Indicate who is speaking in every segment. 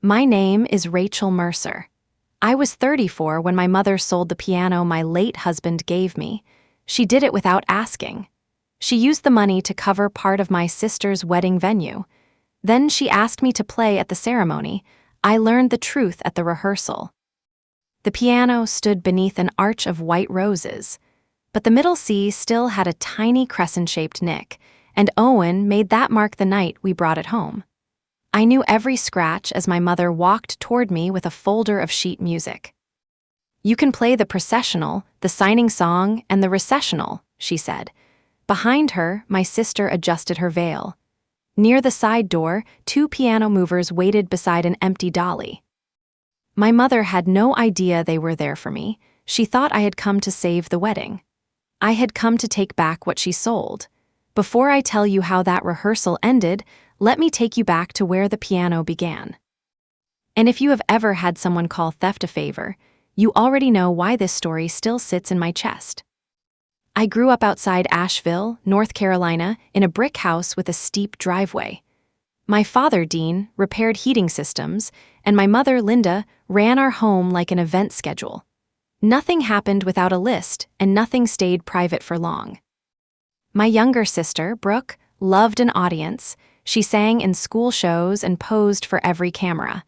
Speaker 1: My name is Rachel Mercer. I was 34 when my mother sold the piano my late husband gave me. She did it without asking. She used the money to cover part of my sister's wedding venue. Then she asked me to play at the ceremony. I learned the truth at the rehearsal. The piano stood beneath an arch of white roses, but the middle C still had a tiny crescent-shaped nick, and Owen made that mark the night we brought it home. I knew every scratch as my mother walked toward me with a folder of sheet music. "You can play the processional, the signing song, and the recessional," she said. Behind her, my sister adjusted her veil. Near the side door, 2 piano movers waited beside an empty dolly. My mother had no idea they were there for me. She thought I had come to save the wedding. I had come to take back what she sold. Before I tell you how that rehearsal ended, let me take you back to where the piano began. And if you have ever had someone call theft a favor, you already know why this story still sits in my chest. I grew up outside Asheville, North Carolina, in a brick house with a steep driveway. My father, Dean, repaired heating systems, and my mother, Linda, ran our home like an event schedule. Nothing happened without a list, and nothing stayed private for long. My younger sister, Brooke, loved an audience. She sang in school shows and posed for every camera.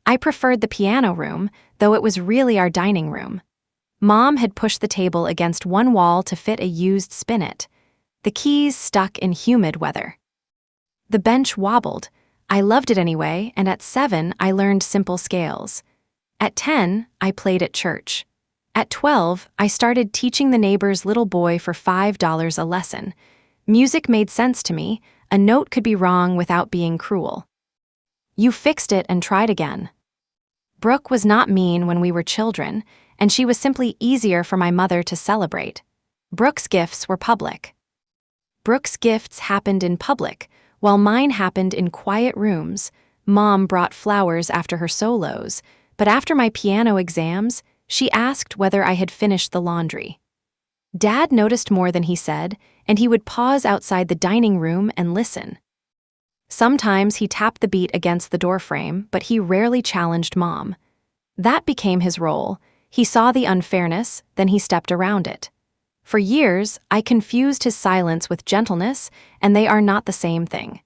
Speaker 1: I preferred the piano room, though it was really our dining room. Mom had pushed the table against one wall to fit a used spinet. The keys stuck in humid weather. The bench wobbled. I loved it anyway, and at 7, I learned simple scales. At 10, I played at church. At 12, I started teaching the neighbor's little boy for $5 a lesson. Music made sense to me. A note could be wrong without being cruel. You fixed it and tried again. Brooke was not mean when we were children, and she was simply easier for my mother to celebrate. Brooke's gifts were public. Brooke's gifts happened in public, while mine happened in quiet rooms. Mom brought flowers after her solos, but after my piano exams, she asked whether I had finished the laundry. Dad noticed more than he said, and he would pause outside the dining room and listen. Sometimes he tapped the beat against the doorframe, but he rarely challenged Mom. That became his role. He saw the unfairness, then he stepped around it. For years, I confused his silence with gentleness, and they are not the same thing.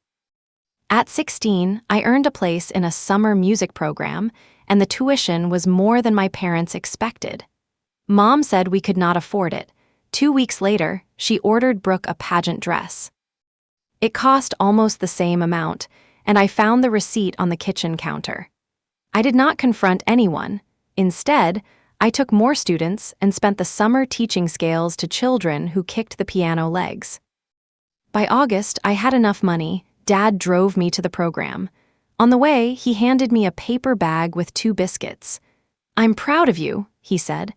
Speaker 1: At 16, I earned a place in a summer music program, and the tuition was more than my parents expected. Mom said we could not afford it. 2 weeks later, she ordered Brooke a pageant dress. It cost almost the same amount, and I found the receipt on the kitchen counter. I did not confront anyone. Instead, I took more students and spent the summer teaching scales to children who kicked the piano legs. By August, I had enough money. Dad drove me to the program. On the way, he handed me a paper bag with 2 biscuits. "I'm proud of you," he said.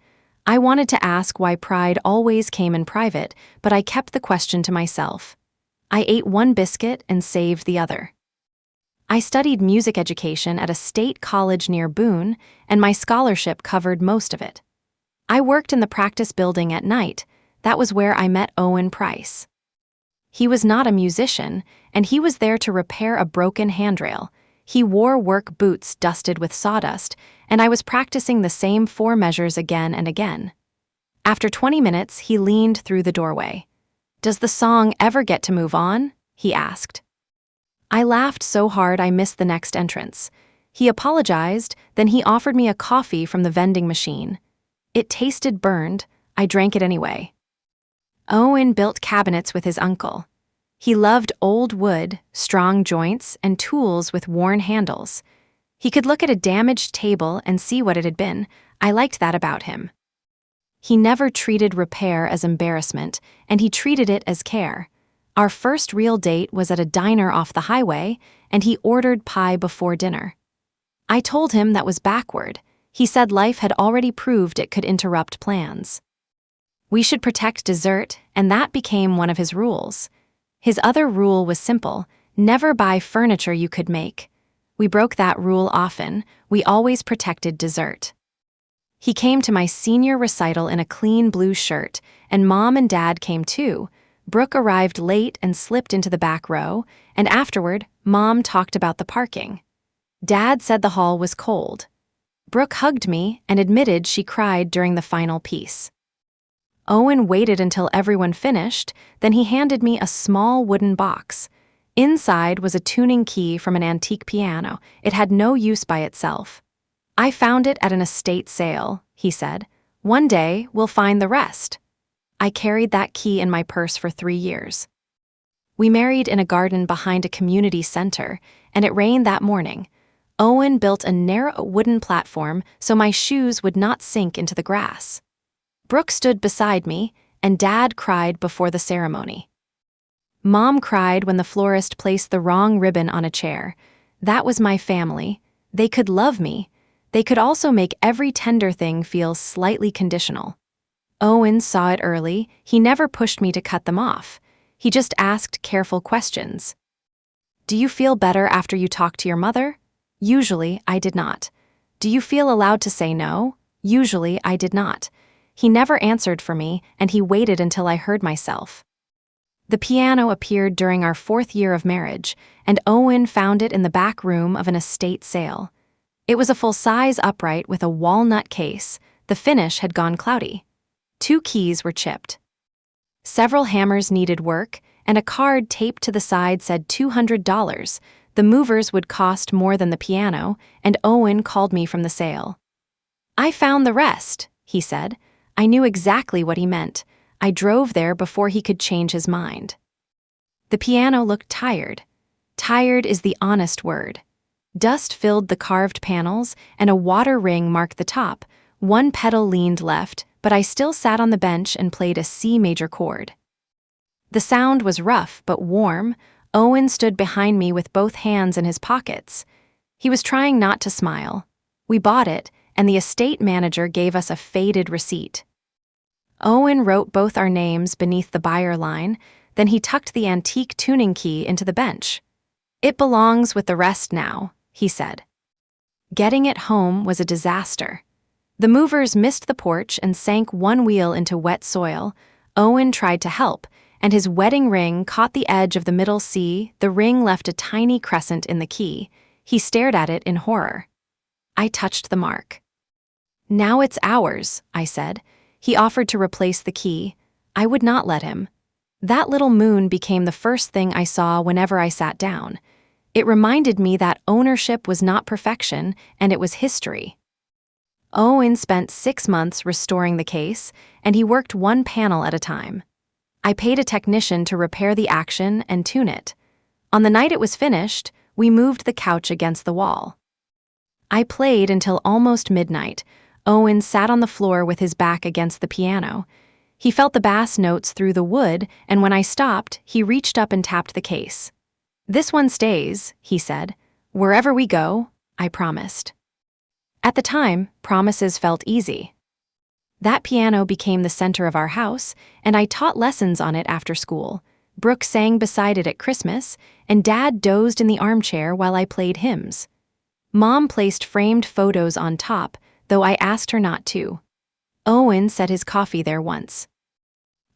Speaker 1: I wanted to ask why pride always came in private, but I kept the question to myself. I ate 1 biscuit and saved the other. I studied music education at a state college near Boone, and my scholarship covered most of it. I worked in the practice building at night. That was where I met Owen Price. He was not a musician, and he was there to repair a broken handrail. He wore work boots dusted with sawdust, and I was practicing the same 4 measures again and again. After 20 minutes, he leaned through the doorway. "Does the song ever get to move on?" he asked. I laughed so hard I missed the next entrance. He apologized, then he offered me a coffee from the vending machine. It tasted burned. I drank it anyway. Owen built cabinets with his uncle. He loved old wood, strong joints, and tools with worn handles. He could look at a damaged table and see what it had been. I liked that about him. He never treated repair as embarrassment, and he treated it as care. Our first real date was at a diner off the highway, and he ordered pie before dinner. I told him that was backward. He said life had already proved it could interrupt plans. We should protect dessert, and that became one of his rules. His other rule was simple: never buy furniture you could make. We broke that rule often. We always protected dessert. He came to my senior recital in a clean blue shirt, and Mom and Dad came too. Brooke arrived late and slipped into the back row, and afterward, Mom talked about the parking. Dad said the hall was cold. Brooke hugged me and admitted she cried during the final piece. Owen waited until everyone finished, then he handed me a small wooden box. Inside was a tuning key from an antique piano. It had no use by itself. "I found it at an estate sale," he said. "One day, we'll find the rest." I carried that key in my purse for 3 years. We married in a garden behind a community center, and it rained that morning. Owen built a narrow wooden platform so my shoes would not sink into the grass. Brooke stood beside me, and Dad cried before the ceremony. Mom cried when the florist placed the wrong ribbon on a chair. That was my family. They could love me. They could also make every tender thing feel slightly conditional. Owen saw it early. He never pushed me to cut them off. He just asked careful questions. "Do you feel better after you talked to your mother?" Usually, I did not. "Do you feel allowed to say no?" Usually, I did not. He never answered for me, and he waited until I heard myself. The piano appeared during our 4th year of marriage, and Owen found it in the back room of an estate sale. It was a full-size upright with a walnut case. The finish had gone cloudy. 2 keys were chipped. Several hammers needed work, and a card taped to the side said $200. The movers would cost more than the piano, and Owen called me from the sale. "I found the rest," he said. I knew exactly what he meant. I drove there before he could change his mind. The piano looked tired. Tired is the honest word. Dust filled the carved panels, and a water ring marked the top. One pedal leaned left, but I still sat on the bench and played a C major chord. The sound was rough but warm. Owen stood behind me with both hands in his pockets. He was trying not to smile. We bought it, and the estate manager gave us a faded receipt. Owen wrote both our names beneath the buyer line, then he tucked the antique tuning key into the bench. "It belongs with the rest now," he said. Getting it home was a disaster. The movers missed the porch and sank one wheel into wet soil. Owen tried to help, and his wedding ring caught the edge of the middle C. The ring left a tiny crescent in the key. He stared at it in horror. I touched the mark. "Now it's ours," I said. He offered to replace the key. I would not let him. That little moon became the first thing I saw whenever I sat down. It reminded me that ownership was not perfection, and it was history. Owen spent 6 months restoring the case, and he worked one panel at a time. I paid a technician to repair the action and tune it. On the night it was finished, we moved the couch against the wall. I played until almost midnight. Owen sat on the floor with his back against the piano. He felt the bass notes through the wood, and when I stopped, he reached up and tapped the case. "This one stays," he said. "Wherever we go," I promised. At the time, promises felt easy. That piano became the center of our house, and I taught lessons on it after school. Brooke sang beside it at Christmas, and Dad dozed in the armchair while I played hymns. Mom placed framed photos on top, though I asked her not to. Owen set his coffee there once.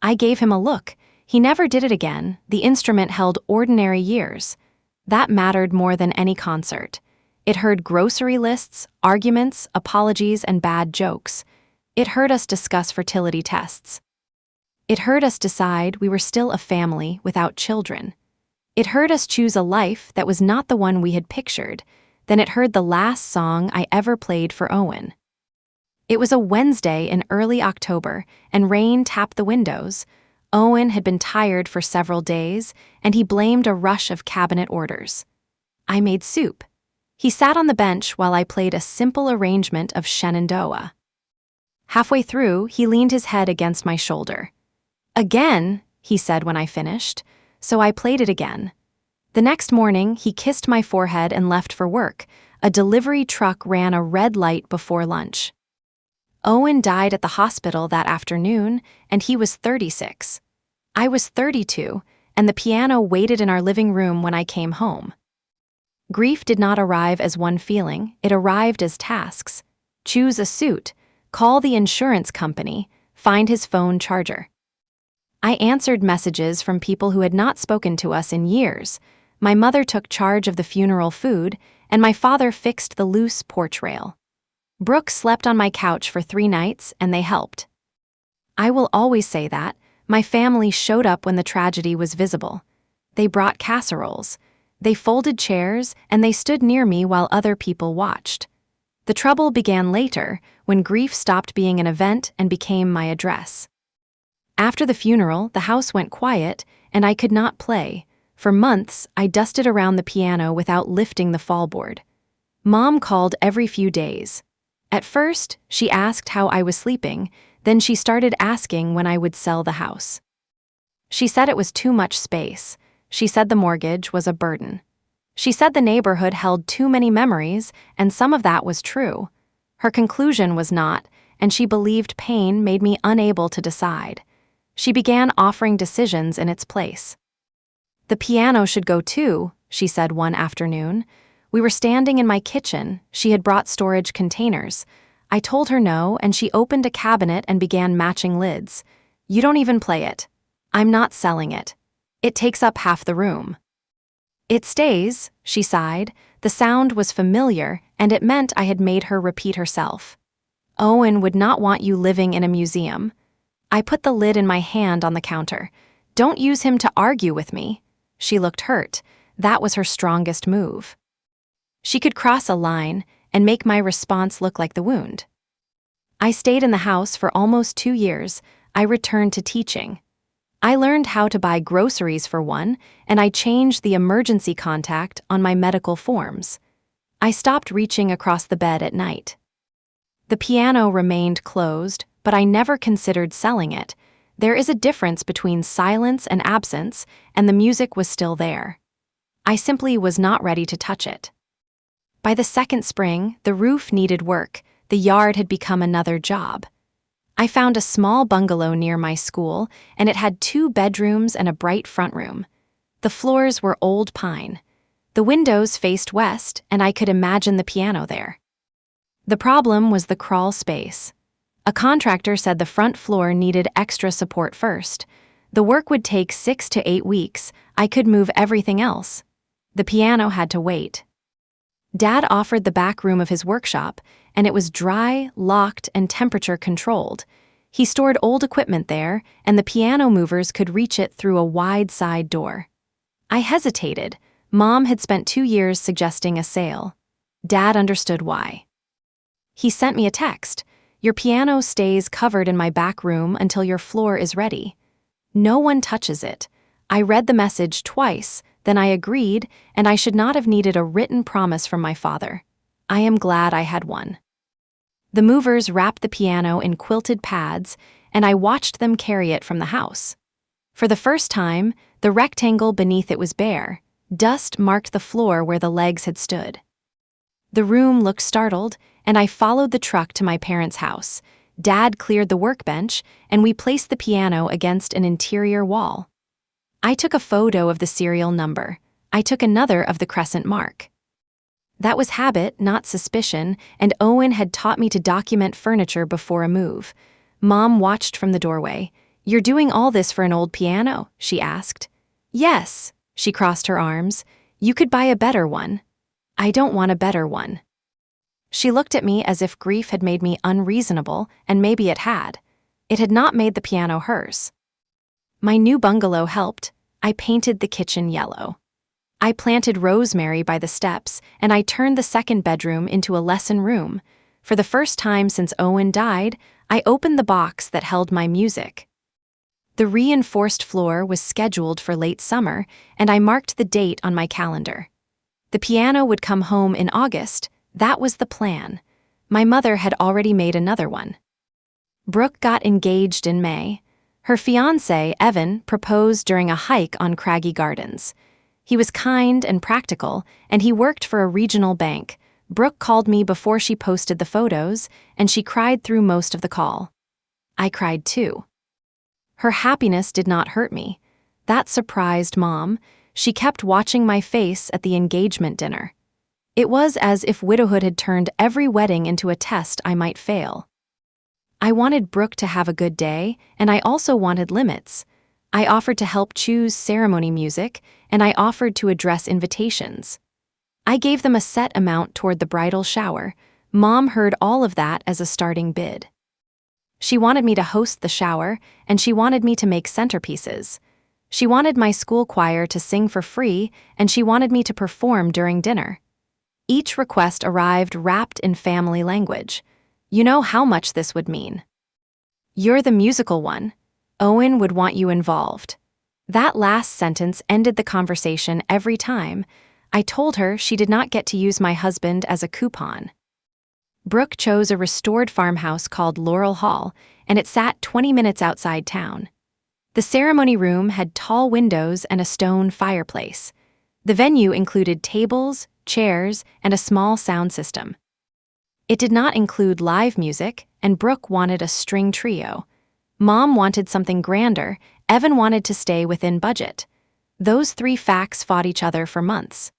Speaker 1: I gave him a look. He never did it again. The instrument held ordinary years. That mattered more than any concert. It heard grocery lists, arguments, apologies, and bad jokes. It heard us discuss fertility tests. It heard us decide we were still a family without children. It heard us choose a life that was not the one we had pictured. Then it heard the last song I ever played for Owen. It was a Wednesday in early October, and rain tapped the windows. Owen had been tired for several days, and he blamed a rush of cabinet orders. I made soup. He sat on the bench while I played a simple arrangement of Shenandoah. Halfway through, he leaned his head against my shoulder. "Again," he said when I finished, so I played it again. The next morning, he kissed my forehead and left for work. A delivery truck ran a red light before lunch. Owen died at the hospital that afternoon, and he was 36. I was 32, and the piano waited in our living room when I came home. Grief did not arrive as one feeling, it arrived as tasks. Choose a suit, call the insurance company, find his phone charger. I answered messages from people who had not spoken to us in years. My mother took charge of the funeral food, and my father fixed the loose porch rail. Brooke slept on my couch for 3 nights, and they helped. I will always say that. My family showed up when the tragedy was visible. They brought casseroles. They folded chairs, and they stood near me while other people watched. The trouble began later, when grief stopped being an event and became my address. After the funeral, the house went quiet, and I could not play. For months, I dusted around the piano without lifting the fallboard. Mom called every few days. At first, she asked how I was sleeping, then she started asking when I would sell the house. She said it was too much space. She said the mortgage was a burden. She said the neighborhood held too many memories, and some of that was true. Her conclusion was not, and she believed pain made me unable to decide. She began offering decisions in its place. The piano should go too, she said one afternoon. We were standing in my kitchen. She had brought storage containers. I told her no, and she opened a cabinet and began matching lids. You don't even play it. I'm not selling it. It takes up half the room. It stays, she sighed. The sound was familiar, and it meant I had made her repeat herself. Owen would not want you living in a museum. I put the lid in my hand on the counter. Don't use him to argue with me. She looked hurt. That was her strongest move. She could cross a line and make my response look like the wound. I stayed in the house for almost 2 years. I returned to teaching. I learned how to buy groceries for one, and I changed the emergency contact on my medical forms. I stopped reaching across the bed at night. The piano remained closed, but I never considered selling it. There is a difference between silence and absence, and the music was still there. I simply was not ready to touch it. By the second spring, the roof needed work. The yard had become another job. I found a small bungalow near my school, and it had 2 bedrooms and a bright front room. The floors were old pine. The windows faced west, and I could imagine the piano there. The problem was the crawl space. A contractor said the front floor needed extra support first. The work would take 6 to 8 weeks. I could move everything else. The piano had to wait. Dad offered the back room of his workshop, and it was dry, locked, and temperature-controlled. He stored old equipment there, and the piano movers could reach it through a wide side door. I hesitated. Mom had spent 2 years suggesting a sale. Dad understood why. He sent me a text. Your piano stays covered in my back room until your floor is ready. No one touches it. I read the message twice, then I agreed, and I should not have needed a written promise from my father. I am glad I had one. The movers wrapped the piano in quilted pads, and I watched them carry it from the house. For the first time, the rectangle beneath it was bare. Dust marked the floor where the legs had stood. The room looked startled, and I followed the truck to my parents' house. Dad cleared the workbench, and we placed the piano against an interior wall. I took a photo of the serial number. I took another of the crescent mark. That was habit, not suspicion, and Owen had taught me to document furniture before a move. Mom watched from the doorway. You're doing all this for an old piano? She asked. Yes, she crossed her arms. You could buy a better one. I don't want a better one. She looked at me as if grief had made me unreasonable, and maybe it had. It had not made the piano hers. My new bungalow helped. I painted the kitchen yellow. I planted rosemary by the steps, and I turned the second bedroom into a lesson room. For the first time since Owen died, I opened the box that held my music. The reinforced floor was scheduled for late summer, and I marked the date on my calendar. The piano would come home in August. That was the plan. My mother had already made another one. Brooke got engaged in May. Her fiancé, Evan, proposed during a hike on Craggy Gardens. He was kind and practical, and he worked for a regional bank. Brooke called me before she posted the photos, and she cried through most of the call. I cried too. Her happiness did not hurt me. That surprised Mom. She kept watching my face at the engagement dinner. It was as if widowhood had turned every wedding into a test I might fail. I wanted Brooke to have a good day, and I also wanted limits. I offered to help choose ceremony music, and I offered to address invitations. I gave them a set amount toward the bridal shower. Mom heard all of that as a starting bid. She wanted me to host the shower, and she wanted me to make centerpieces. She wanted my school choir to sing for free, and she wanted me to perform during dinner. Each request arrived wrapped in family language. You know how much this would mean. You're the musical one. Owen would want you involved. That last sentence ended the conversation every time. I told her she did not get to use my husband as a coupon. Brooke chose a restored farmhouse called Laurel Hall, and it sat 20 minutes outside town. The ceremony room had tall windows and a stone fireplace. The venue included tables, chairs, and a small sound system. It did not include live music, and Brooke wanted a string trio. Mom wanted something grander. Evan wanted to stay within budget. Those three facts fought each other for months.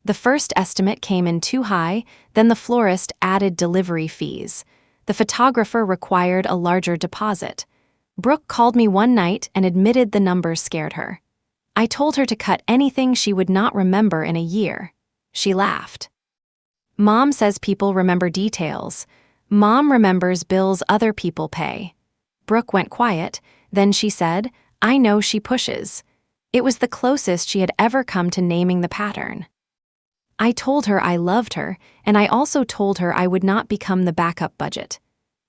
Speaker 1: The first estimate came in too high, then the florist added delivery fees. The photographer required a larger deposit. Brooke called me one night and admitted the numbers scared her. I told her to cut anything she would not remember in a year. She laughed. Mom says people remember details. Mom remembers bills other people pay. Brooke went quiet, then she said, I know she pushes. It was the closest she had ever come to naming the pattern. I told her I loved her, and I also told her I would not become the backup budget.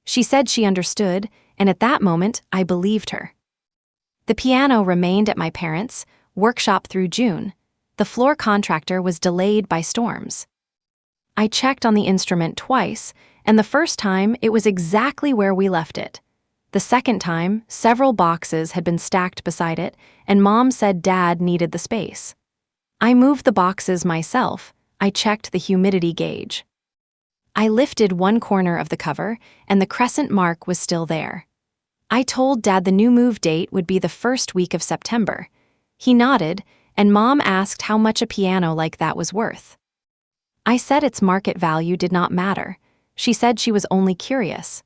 Speaker 1: She said she understood, and at that moment, I believed her. The piano remained at my parents' workshop through June. The floor contractor was delayed by storms. I checked on the instrument twice, and the first time it was exactly where we left it. The second time, several boxes had been stacked beside it, and Mom said Dad needed the space. I moved the boxes myself. I checked the humidity gauge. I lifted one corner of the cover, and the crescent mark was still there. I told Dad the new move date would be the first week of September. He nodded, and Mom asked how much a piano like that was worth. I said its market value did not matter. She said she was only curious.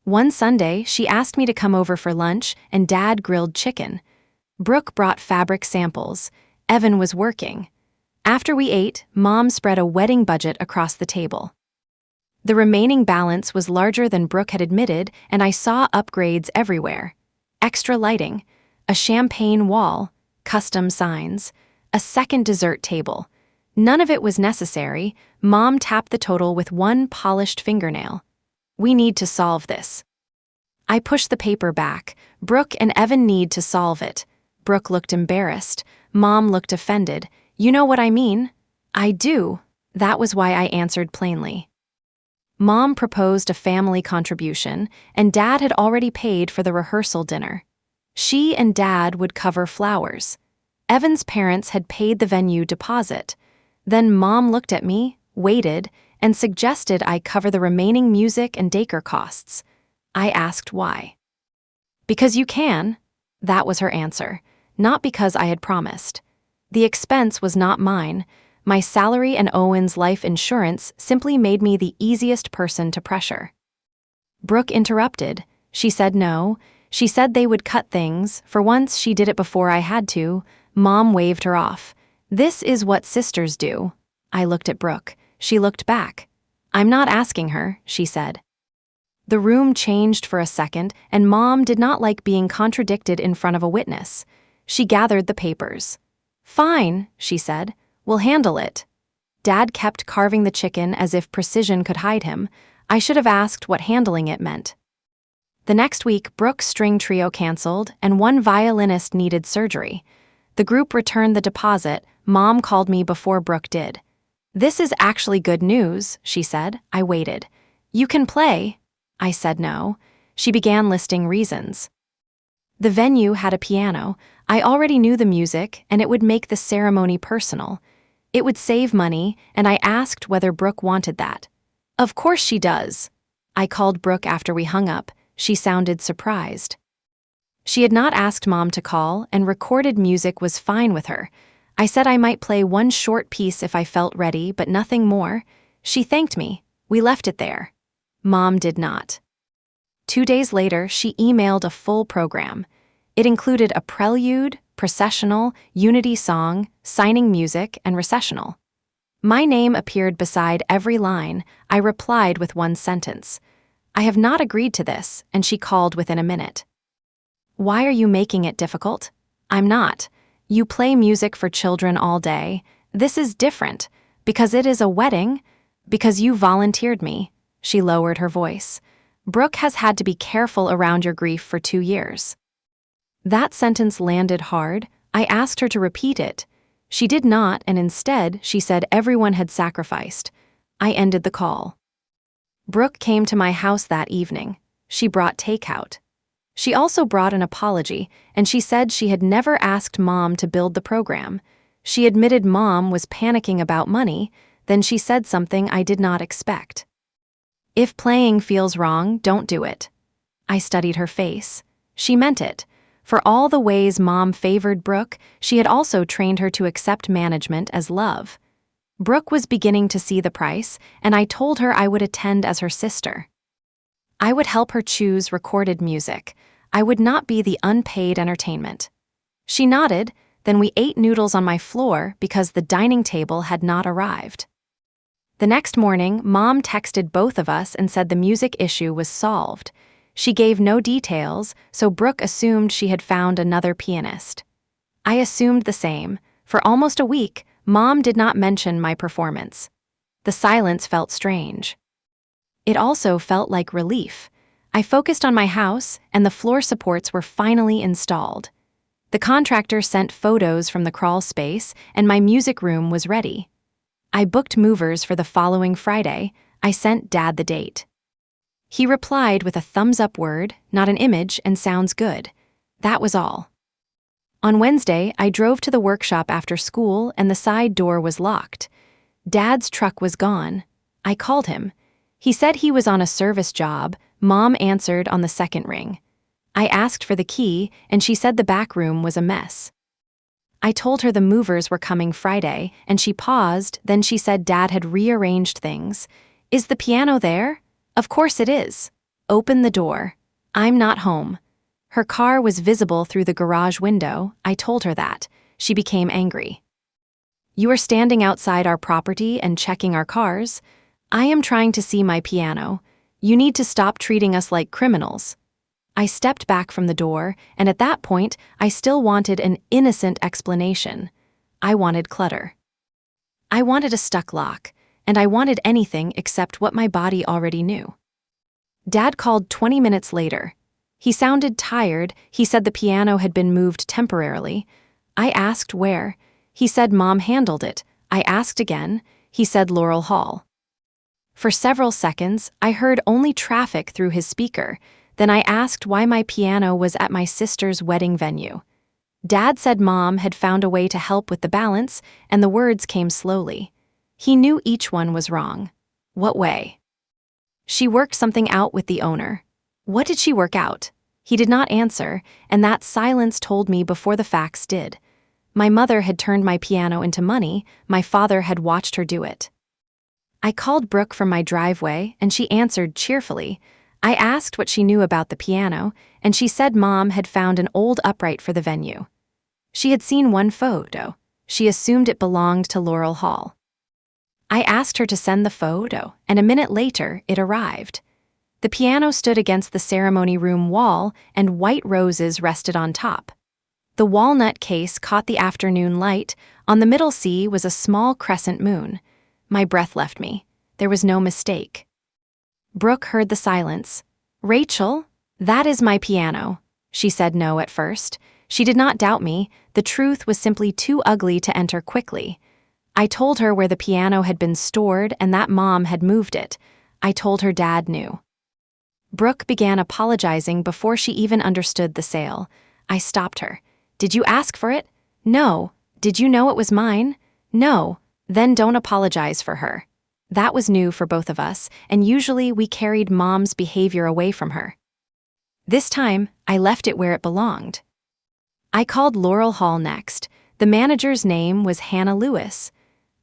Speaker 1: One Sunday, she asked me to come over for lunch, and Dad grilled chicken. Brooke brought fabric samples. Evan was working. After we ate, Mom spread a wedding budget across the table. The remaining balance was larger than Brooke had admitted, and I saw upgrades everywhere. Extra lighting, a champagne wall, custom signs, a second dessert table. None of it was necessary. Mom tapped the total with one polished fingernail. We need to solve this. I pushed the paper back. Brooke and Evan need to solve it. Brooke looked embarrassed. Mom looked offended. You know what I mean? I do. That was why I answered plainly. Mom proposed a family contribution, and Dad had already paid for the rehearsal dinner. She and Dad would cover flowers. Evan's parents had paid the venue deposit. Then Mom looked at me, waited, and suggested I cover the remaining music and daycare costs. I asked why. Because you can. That was her answer, not because I had promised. The expense was not mine. My salary and Owen's life insurance simply made me the easiest person to pressure. Brooke interrupted. She said no. She said they would cut things. For once, she did it before I had to. Mom waved her off. This is what sisters do. I looked at Brooke. She looked back. I'm not asking her, she said. The room changed for a second, and Mom did not like being contradicted in front of a witness. She gathered the papers. Fine, she said. We'll handle it. Dad kept carving the chicken as if precision could hide him. I should have asked what handling it meant. The next week, Brooke's string trio canceled, and one violinist needed surgery. The group returned the deposit. Mom called me before Brooke did. This is actually good news, she said. I waited. You can play. I said no. She began listing reasons. The venue had a piano. I already knew the music, and it would make the ceremony personal. It would save money, and I asked whether Brooke wanted that. Of course she does. I called Brooke after we hung up. She sounded surprised. She had not asked Mom to call, and recorded music was fine with her. I said I might play one short piece if I felt ready, but nothing more. She thanked me. We left it there. Mom did not. 2 days later, she emailed a full program. It included a prelude, processional, unity song, signing music, and recessional. My name appeared beside every line. I replied with one sentence. I have not agreed to this, and she called within a minute. Why are you making it difficult? I'm not. You play music for children all day. This is different. Because it is a wedding. Because you volunteered me. She lowered her voice. Brooke has had to be careful around your grief for 2 years. That sentence landed hard. I asked her to repeat it. She did not, and instead, she said everyone had sacrificed. I ended the call. Brooke came to my house that evening. She brought takeout. She also brought an apology, and she said she had never asked Mom to build the program. She admitted Mom was panicking about money, then she said something I did not expect. If playing feels wrong, don't do it. I studied her face. She meant it. For all the ways Mom favored Brooke, she had also trained her to accept management as love. Brooke was beginning to see the price, and I told her I would attend as her sister. I would help her choose recorded music. I would not be the unpaid entertainment. She nodded, then we ate noodles on my floor because the dining table had not arrived. The next morning, Mom texted both of us and said the music issue was solved. She gave no details, so Brooke assumed she had found another pianist. I assumed the same. For almost a week, Mom did not mention my performance. The silence felt strange. It also felt like relief. I focused on my house, and the floor supports were finally installed. The contractor sent photos from the crawl space, and my music room was ready. I booked movers for the following Friday. I sent Dad the date. He replied with a thumbs-up word, not an image, and sounds good. That was all. On Wednesday, I drove to the workshop after school, and the side door was locked. Dad's truck was gone. I called him. He said he was on a service job. Mom answered on the second ring. I asked for the key, and she said the back room was a mess. I told her the movers were coming Friday, and she paused, then she said Dad had rearranged things. Is the piano there? Of course it is. Open the door. I'm not home. Her car was visible through the garage window. I told her that. She became angry. You are standing outside our property and checking our cars. I am trying to see my piano. You need to stop treating us like criminals. I stepped back from the door, and at that point, I still wanted an innocent explanation. I wanted clutter. I wanted a stuck lock, and I wanted anything except what my body already knew. Dad called 20 minutes later. He sounded tired. He said the piano had been moved temporarily. I asked where. He said Mom handled it. I asked again. He said Laurel Hall. For several seconds, I heard only traffic through his speaker. Then I asked why my piano was at my sister's wedding venue. Dad said Mom had found a way to help with the balance, and the words came slowly. He knew each one was wrong. What way? She worked something out with the owner. What did she work out? He did not answer, and that silence told me before the facts did. My mother had turned my piano into money. My father had watched her do it. I called Brooke from my driveway, and she answered cheerfully. I asked what she knew about the piano, and she said Mom had found an old upright for the venue. She had seen one photo. She assumed it belonged to Laurel Hall. I asked her to send the photo, and a minute later, it arrived. The piano stood against the ceremony room wall, and white roses rested on top. The walnut case caught the afternoon light. On the middle C was a small crescent moon. My breath left me. There was no mistake. Brooke heard the silence. Rachel, that is my piano. She said no at first. She did not doubt me. The truth was simply too ugly to enter quickly. I told her where the piano had been stored and that Mom had moved it. I told her Dad knew. Brooke began apologizing before she even understood the sale. I stopped her. Did you ask for it? No. Did you know it was mine? No. Then don't apologize for her. That was new for both of us, and usually we carried Mom's behavior away from her. This time, I left it where it belonged. I called Laurel Hall next. The manager's name was Hannah Lewis.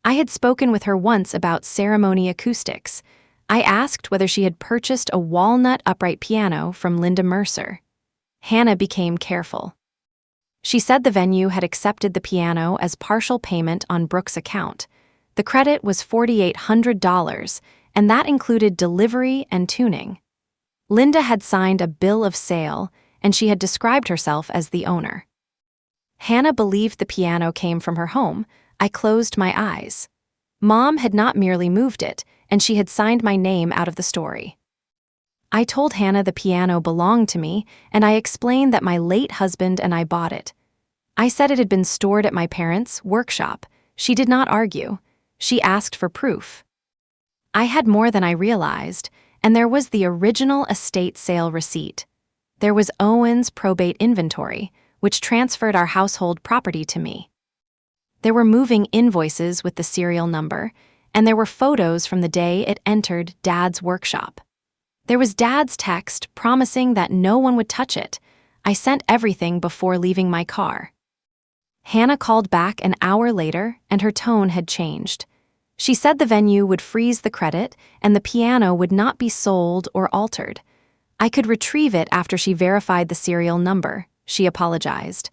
Speaker 1: I had spoken with her once about ceremony acoustics. I asked whether she had purchased a walnut upright piano from Linda Mercer. Hannah became careful. She said the venue had accepted the piano as partial payment on Brooke's account. The credit was $4,800, and that included delivery and tuning. Linda had signed a bill of sale, and she had described herself as the owner. Hannah believed the piano came from her home. I closed my eyes. Mom had not merely moved it, and she had signed my name out of the story. I told Hannah the piano belonged to me, and I explained that my late husband and I bought it. I said it had been stored at my parents' workshop. She did not argue. She asked for proof. I had more than I realized, and there was the original estate sale receipt. There was Owen's probate inventory, which transferred our household property to me. There were moving invoices with the serial number, and there were photos from the day it entered Dad's workshop. There was Dad's text promising that no one would touch it. I sent everything before leaving my car. Hannah called back an hour later, and her tone had changed. She said the venue would freeze the credit and the piano would not be sold or altered. I could retrieve it after she verified the serial number. She apologized.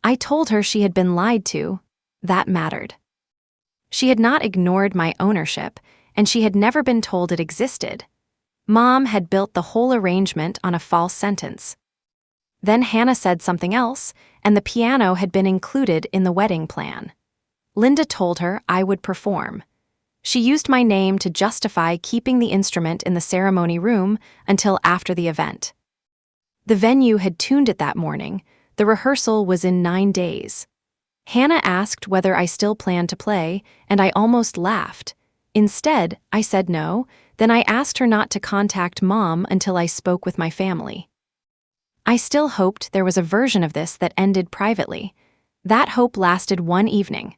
Speaker 1: I told her she had been lied to. That mattered. She had not ignored my ownership, and she had never been told it existed. Mom had built the whole arrangement on a false sentence. Then Hannah said something else, and the piano had been included in the wedding plan. Linda told her I would perform. She used my name to justify keeping the instrument in the ceremony room until after the event. The venue had tuned it that morning. The rehearsal was in 9 days. Hannah asked whether I still planned to play, and I almost laughed. Instead, I said no. Then I asked her not to contact Mom until I spoke with my family. I still hoped there was a version of this that ended privately. That hope lasted one evening.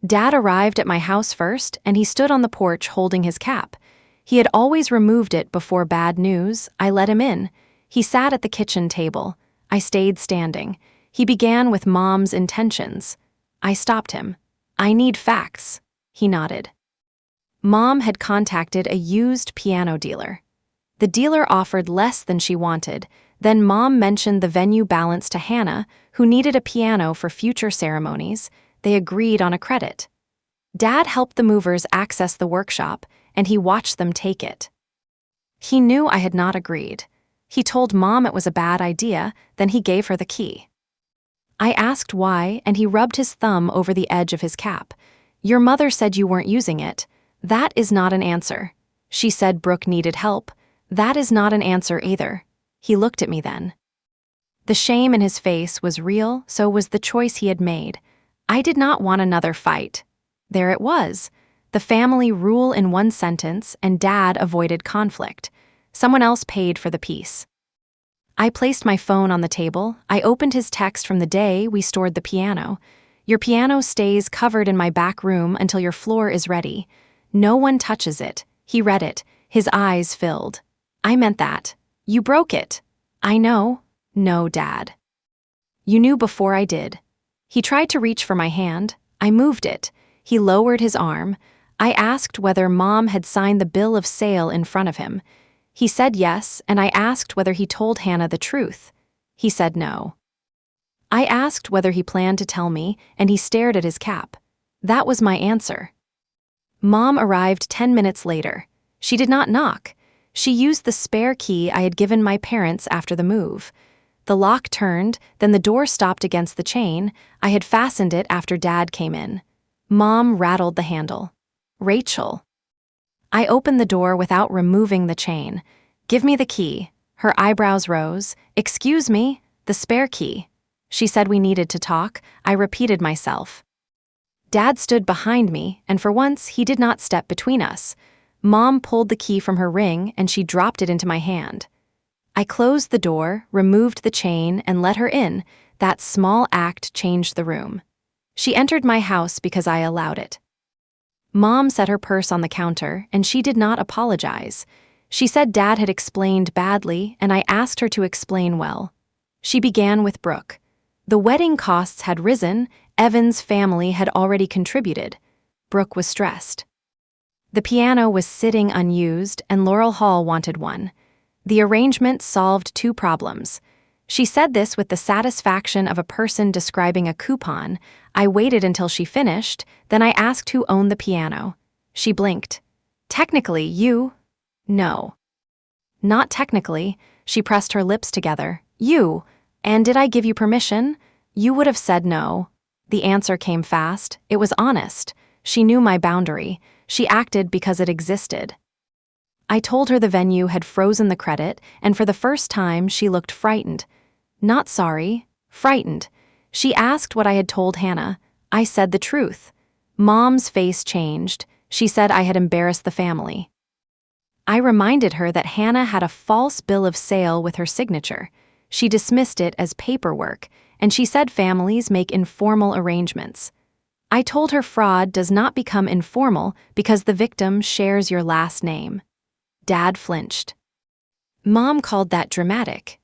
Speaker 1: Dad arrived at my house first, and he stood on the porch holding his cap. He had always removed it before bad news. I let him in. He sat at the kitchen table. I stayed standing. He began with Mom's intentions. I stopped him. I need facts. He nodded. Mom had contacted a used piano dealer. The dealer offered less than she wanted. Then Mom mentioned the venue balance to Hannah, who needed a piano for future ceremonies. They agreed on a credit. Dad helped the movers access the workshop, and he watched them take it. He knew I had not agreed. He told Mom it was a bad idea, then he gave her the key. I asked why, and he rubbed his thumb over the edge of his cap. Your mother said you weren't using it. That is not an answer. She said Brooke needed help. That is not an answer either. He looked at me then. The shame in his face was real, so was the choice he had made. I did not want another fight. There it was. The family rule in one sentence, and Dad avoided conflict. Someone else paid for the piece. I placed my phone on the table. I opened his text from the day we stored the piano. Your piano stays covered in my back room until your floor is ready. No one touches it. He read it. His eyes filled. I meant that. You broke it. I know. No, Dad. You knew before I did. He tried to reach for my hand. I moved it. He lowered his arm. I asked whether Mom had signed the bill of sale in front of him. He said yes, and I asked whether he told Hannah the truth. He said no. I asked whether he planned to tell me, and he stared at his cap. That was my answer. Mom arrived 10 minutes later. She did not knock. She used the spare key I had given my parents after the move. The lock turned, then the door stopped against the chain. I had fastened it after Dad came in. Mom rattled the handle. Rachel. I opened the door without removing the chain. Give me the key. Her eyebrows rose. Excuse me, the spare key. She said we needed to talk. I repeated myself. Dad stood behind me, and for once he did not step between us. Mom pulled the key from her ring, and she dropped it into my hand. I closed the door, removed the chain, and let her in. That small act changed the room. She entered my house because I allowed it. Mom set her purse on the counter, and she did not apologize. She said Dad had explained badly, and I asked her to explain well. She began with Brooke. The wedding costs had risen. Evan's family had already contributed. Brooke was stressed. The piano was sitting unused, and Laurel Hall wanted one. The arrangement solved 2 problems. She said this with the satisfaction of a person describing a coupon. I waited until she finished, then I asked who owned the piano. She blinked. Technically, you? No. Not technically. She pressed her lips together. You. And did I give you permission? You would have said no. The answer came fast. It was honest. She knew my boundary. She acted because it existed. I told her the venue had frozen the credit, and for the first time she looked frightened. Not sorry, frightened. She asked what I had told Hannah. I said the truth. Mom's face changed. She said I had embarrassed the family. I reminded her that Hannah had a false bill of sale with her signature. She dismissed it as paperwork, and she said families make informal arrangements. I told her fraud does not become informal because the victim shares your last name. Dad flinched. Mom called that dramatic.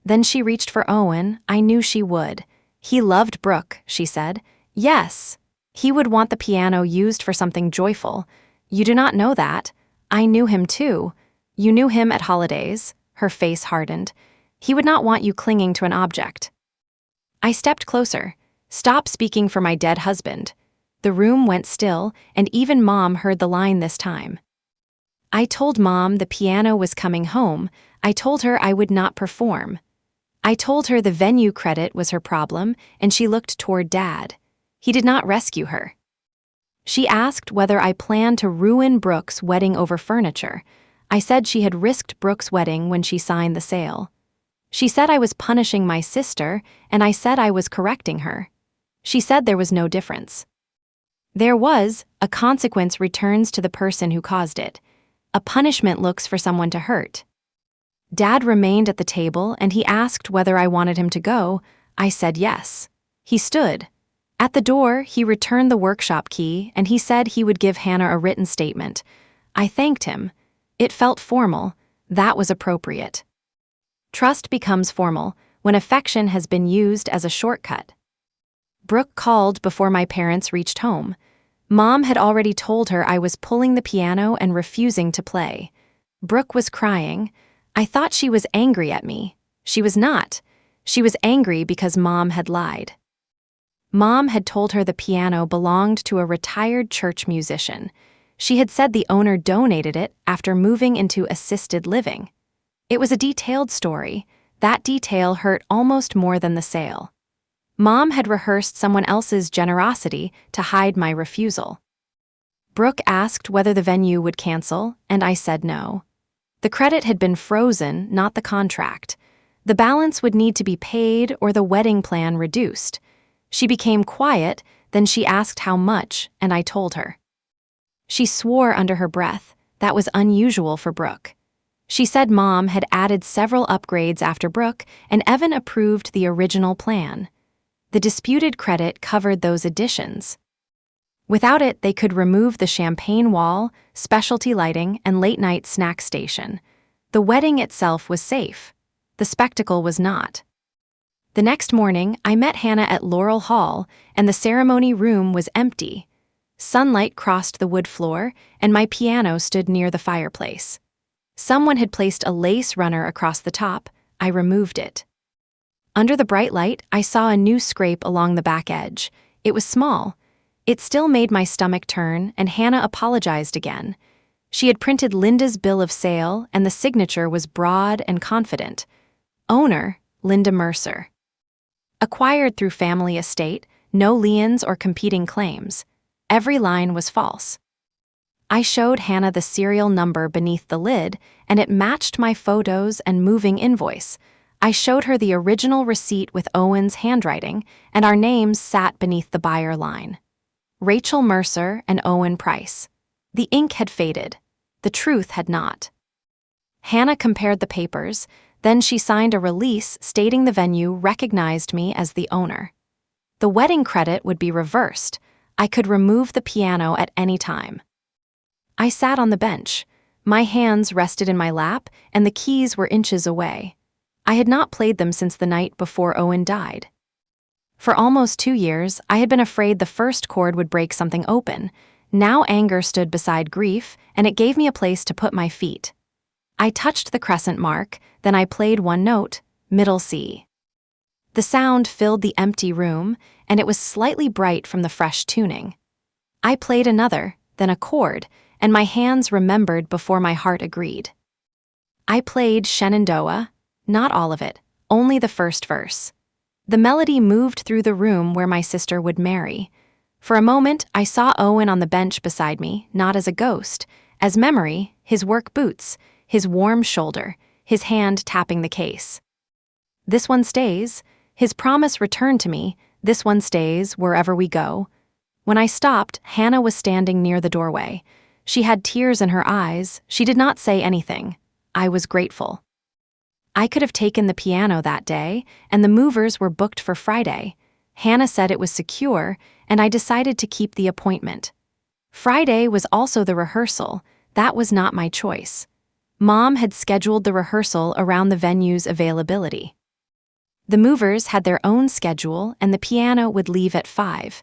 Speaker 1: Then she reached for Owen. I knew she would. He loved Brooke, she said. Yes. He would want the piano used for something joyful. You do not know that. I knew him too. You knew him at holidays. Her face hardened. He would not want you clinging to an object. I stepped closer. Stop speaking for my dead husband. The room went still, and even Mom heard the line this time. I told Mom the piano was coming home. I told her I would not perform. I told her the venue credit was her problem, and she looked toward Dad. He did not rescue her. She asked whether I planned to ruin Brooke's wedding over furniture. I said she had risked Brooke's wedding when she signed the sale. She said I was punishing my sister, and I said I was correcting her. She said there was no difference. There was. A consequence returns to the person who caused it. A punishment looks for someone to hurt. Dad remained at the table, and he asked whether I wanted him to go. I said yes. He stood. At the door, he returned the workshop key, and he said he would give Hannah a written statement. I thanked him. It felt formal. That was appropriate. Trust becomes formal when affection has been used as a shortcut. Brooke called before my parents reached home. Mom had already told her I was pulling the piano and refusing to play. Brooke was crying. I thought she was angry at me. She was not. She was angry because Mom had lied. Mom had told her the piano belonged to a retired church musician. She had said the owner donated it after moving into assisted living. It was a detailed story. That detail hurt almost more than the sale. Mom had rehearsed someone else's generosity to hide my refusal. Brooke asked whether the venue would cancel, and I said no. The credit had been frozen, not the contract. The balance would need to be paid or the wedding plan reduced. She became quiet, then she asked how much, and I told her. She swore under her breath. That was unusual for Brooke. She said Mom had added several upgrades after Brooke, and Evan approved the original plan. The disputed credit covered those additions. Without it, they could remove the champagne wall, specialty lighting, and late-night snack station. The wedding itself was safe. The spectacle was not. The next morning, I met Hannah at Laurel Hall, and the ceremony room was empty. Sunlight crossed the wood floor, and my piano stood near the fireplace. Someone had placed a lace runner across the top. I removed it. Under the bright light, I saw a new scrape along the back edge. It was small. It still made my stomach turn, and Hannah apologized again. She had printed Linda's bill of sale, and the signature was broad and confident. Owner, Linda Mercer. Acquired through family estate, no liens or competing claims. Every line was false. I showed Hannah the serial number beneath the lid, and it matched my photos and moving invoice. I showed her the original receipt with Owen's handwriting, and our names sat beneath the buyer line. Rachel Mercer and Owen Price. The ink had faded. The truth had not. Hannah compared the papers, then she signed a release stating the venue recognized me as the owner. The wedding credit would be reversed. I could remove the piano at any time. I sat on the bench. My hands rested in my lap, and the keys were inches away. I had not played them since the night before Owen died. For almost 2 years, I had been afraid the first chord would break something open. Now anger stood beside grief, and it gave me a place to put my feet. I touched the crescent mark, then I played one note, middle C. The sound filled the empty room, and it was slightly bright from the fresh tuning. I played another, then a chord, and my hands remembered before my heart agreed. I played Shenandoah, not all of it, only the first verse. The melody moved through the room where my sister would marry. For a moment, I saw Owen on the bench beside me, not as a ghost, as memory, his work boots, his warm shoulder, his hand tapping the case. This one stays. His promise returned to me. This one stays wherever we go. When I stopped, Hannah was standing near the doorway. She had tears in her eyes. She did not say anything. I was grateful. I could have taken the piano that day, and the movers were booked for Friday. Hannah said it was secure, and I decided to keep the appointment. Friday was also the rehearsal. That was not my choice. Mom had scheduled the rehearsal around the venue's availability. The movers had their own schedule, and the piano would leave at 5.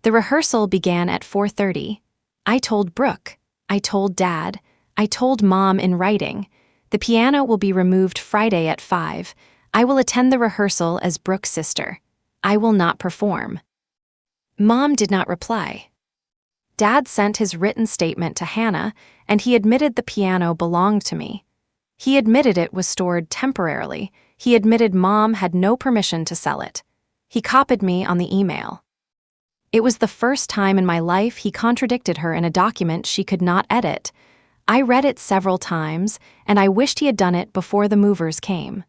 Speaker 1: The rehearsal began at 4:30. I told Brooke. I told Dad. I told Mom in writing. The piano will be removed Friday at 5. I will attend the rehearsal as Brooke's sister. I will not perform. Mom did not reply. Dad sent his written statement to Hannah, and he admitted the piano belonged to me. He admitted it was stored temporarily. He admitted Mom had no permission to sell it. He copied me on the email. It was the first time in my life he contradicted her in a document she could not edit. I read it several times, and I wished he had done it before the movers came.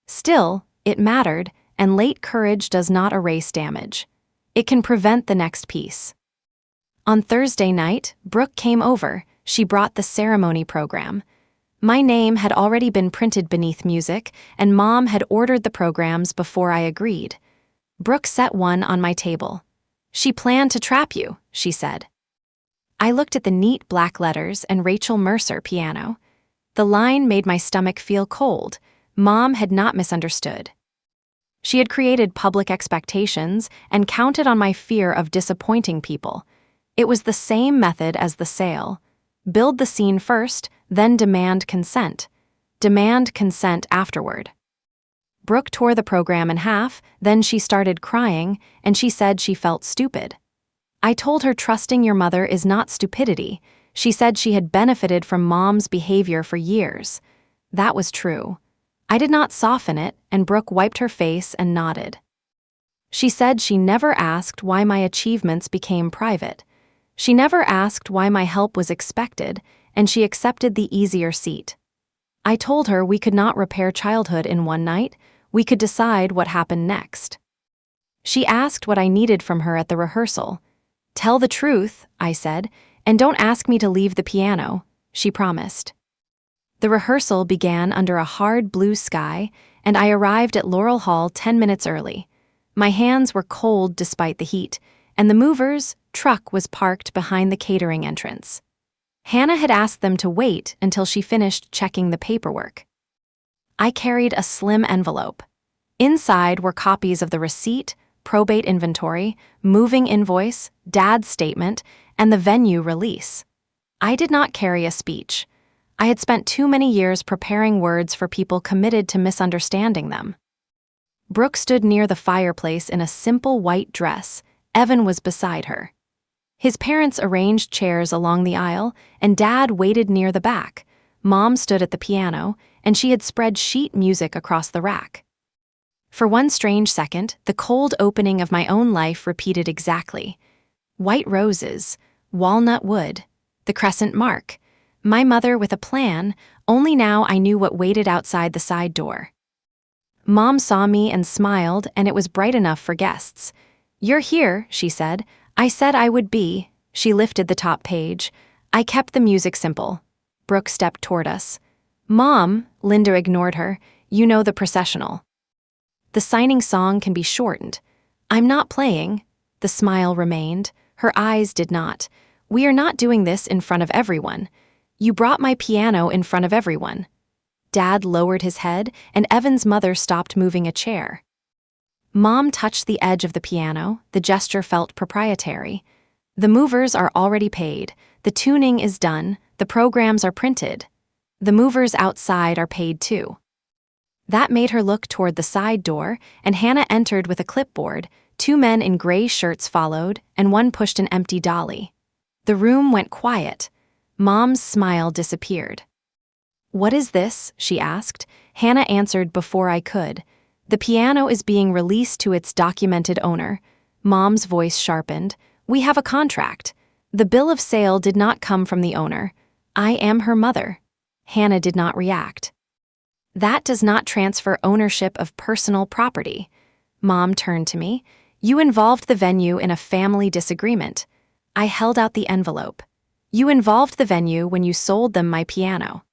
Speaker 1: Still, it mattered, and late courage does not erase damage. It can prevent the next piece. On Thursday night, Brooke came over. She brought the ceremony program. My name had already been printed beneath music, and Mom had ordered the programs before I agreed. Brooke set one on my table. "She planned to trap you," she said. I looked at the neat black letters and Rachel Mercer piano. The line made my stomach feel cold. Mom had not misunderstood. She had created public expectations and counted on my fear of disappointing people. It was the same method as the sale. Build the scene first, then demand consent. Demand consent afterward. Brooke tore the program in half, then she started crying, and she said she felt stupid. I told her trusting your mother is not stupidity. She said she had benefited from Mom's behavior for years. That was true. I did not soften it, and Brooke wiped her face and nodded. She said she never asked why my achievements became private. She never asked why my help was expected, and she accepted the easier seat. I told her we could not repair childhood in one night. We could decide what happened next. She asked what I needed from her at the rehearsal. "Tell the truth," I said, "and don't ask me to leave the piano," she promised. The rehearsal began under a hard blue sky, and I arrived at Laurel Hall 10 minutes early. My hands were cold despite the heat, and the movers' truck was parked behind the catering entrance. Hannah had asked them to wait until she finished checking the paperwork. I carried a slim envelope. Inside were copies of the receipt, probate inventory, moving invoice, Dad's statement, and the venue release. I did not carry a speech. I had spent too many years preparing words for people committed to misunderstanding them. Brooke stood near the fireplace in a simple white dress. Evan was beside her. His parents arranged chairs along the aisle, and Dad waited near the back. Mom stood at the piano, and she had spread sheet music across the rack. For one strange second, the cold opening of my own life repeated exactly. White roses, walnut wood, the crescent mark. My mother with a plan, only now I knew what waited outside the side door. Mom saw me and smiled, and it was bright enough for guests. "You're here," she said. "I said I would be." She lifted the top page. I kept the music simple. Brooke stepped toward us. "Mom," Linda ignored her, "you know the processional. The signing song can be shortened." "I'm not playing." The smile remained. Her eyes did not. "We are not doing this in front of everyone. You brought my piano in front of everyone." Dad lowered his head, and Evan's mother stopped moving a chair. Mom touched the edge of the piano. The gesture felt proprietary. "The movers are already paid. The tuning is done. The programs are printed. The movers outside are paid too." That made her look toward the side door, and Hannah entered with a clipboard. 2 men in gray shirts followed, and one pushed an empty dolly. The room went quiet. Mom's smile disappeared. "What is this?" she asked. Hannah answered before I could. "The piano is being released to its documented owner." Mom's voice sharpened. "We have a contract. The bill of sale did not come from the owner. I am her mother." Hannah did not react. "That does not transfer ownership of personal property." Mom turned to me. "You involved the venue in a family disagreement." I held out the envelope. "You involved the venue when you sold them my piano."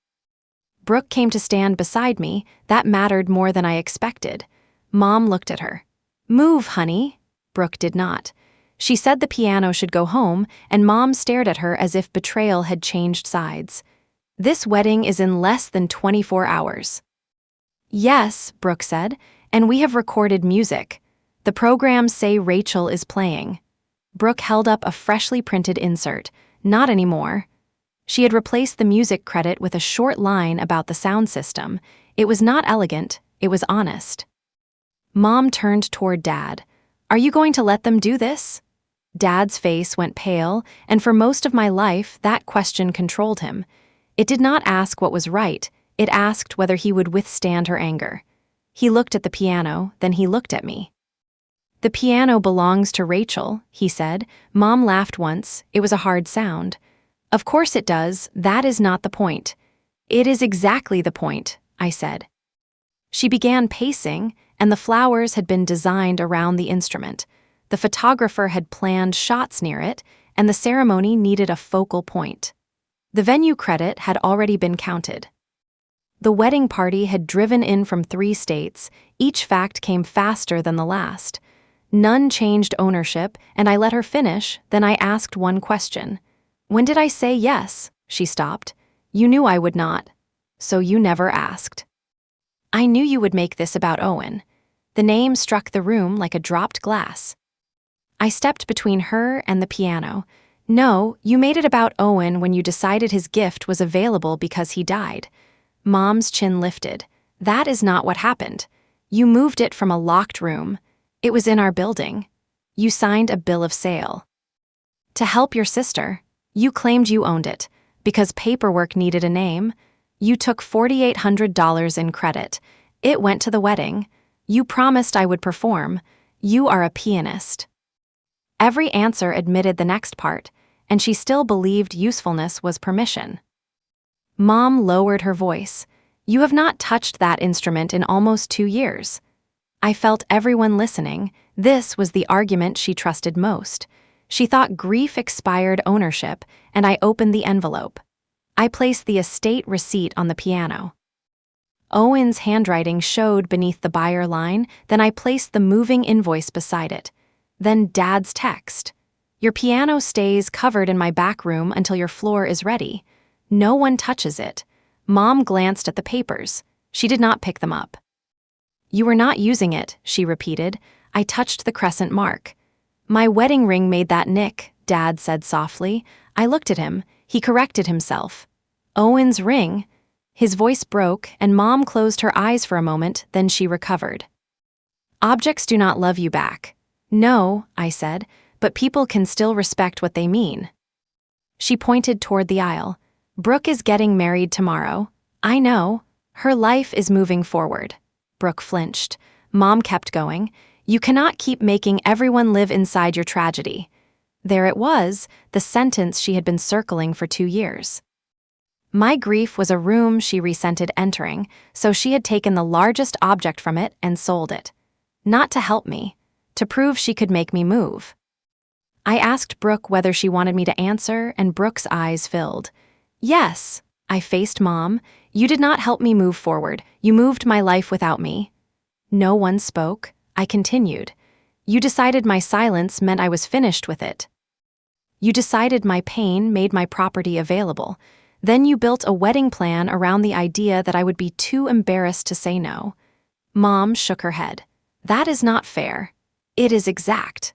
Speaker 1: Brooke came to stand beside me. That mattered more than I expected. Mom looked at her. "Move, honey." Brooke did not. She said the piano should go home, and Mom stared at her as if betrayal had changed sides. "This wedding is in less than 24 hours. "Yes," Brooke said, "and we have recorded music. The programs say Rachel is playing." Brooke held up a freshly printed insert. "Not anymore." She had replaced the music credit with a short line about the sound system. It was not elegant, it was honest. Mom turned toward Dad. "Are you going to let them do this?" Dad's face went pale, and for most of my life, that question controlled him. It did not ask what was right, it asked whether he would withstand her anger. He looked at the piano, then he looked at me. "The piano belongs to Rachel," he said. Mom laughed once. It was a hard sound. "Of course it does. That is not the point." "It is exactly the point," I said. She began pacing, and the flowers had been designed around the instrument. The photographer had planned shots near it, and the ceremony needed a focal point. The venue credit had already been counted. The wedding party had driven in from 3 states. Each fact came faster than the last. None changed ownership, and I let her finish, then I asked one question. "When did I say yes?" She stopped. "You knew I would not. So you never asked." "I knew you would make this about Owen." The name struck the room like a dropped glass. I stepped between her and the piano. "No, you made it about Owen when you decided his gift was available because he died." Mom's chin lifted. "That is not what happened. You moved it from a locked room. It was in our building. You signed a bill of sale. To help your sister. You claimed you owned it. Because paperwork needed a name. You took $4,800 in credit. It went to the wedding. You promised I would perform. You are a pianist." Every answer admitted the next part, and she still believed usefulness was permission. Mom lowered her voice. "You have not touched that instrument in almost 2 years." I felt everyone listening. This was the argument she trusted most. She thought grief expired ownership, and I opened the envelope. I placed the estate receipt on the piano. Owen's handwriting showed beneath the buyer line, then I placed the moving invoice beside it. Then Dad's text. "Your piano stays covered in my back room until your floor is ready. No one touches it." Mom glanced at the papers. She did not pick them up. "You were not using it," she repeated. I touched the crescent mark. "My wedding ring made that nick," Dad said softly. I looked at him. He corrected himself. "Owen's ring." His voice broke, and Mom closed her eyes for a moment, then she recovered. "Objects do not love you back." "No," I said, "but people can still respect what they mean." She pointed toward the aisle. "Brooke is getting married tomorrow." "I know. Her life is moving forward." Brooke flinched. Mom kept going. "You cannot keep making everyone live inside your tragedy." There it was, the sentence she had been circling for 2 years. My grief was a room she resented entering, so she had taken the largest object from it and sold it. Not to help me, to prove she could make me move. I asked Brooke whether she wanted me to answer, and Brooke's eyes filled. "Yes." I faced Mom. "You did not help me move forward. You moved my life without me." No one spoke. I continued. "You decided my silence meant I was finished with it. You decided my pain made my property available. Then you built a wedding plan around the idea that I would be too embarrassed to say no." Mom shook her head. "That is not fair. It is exact."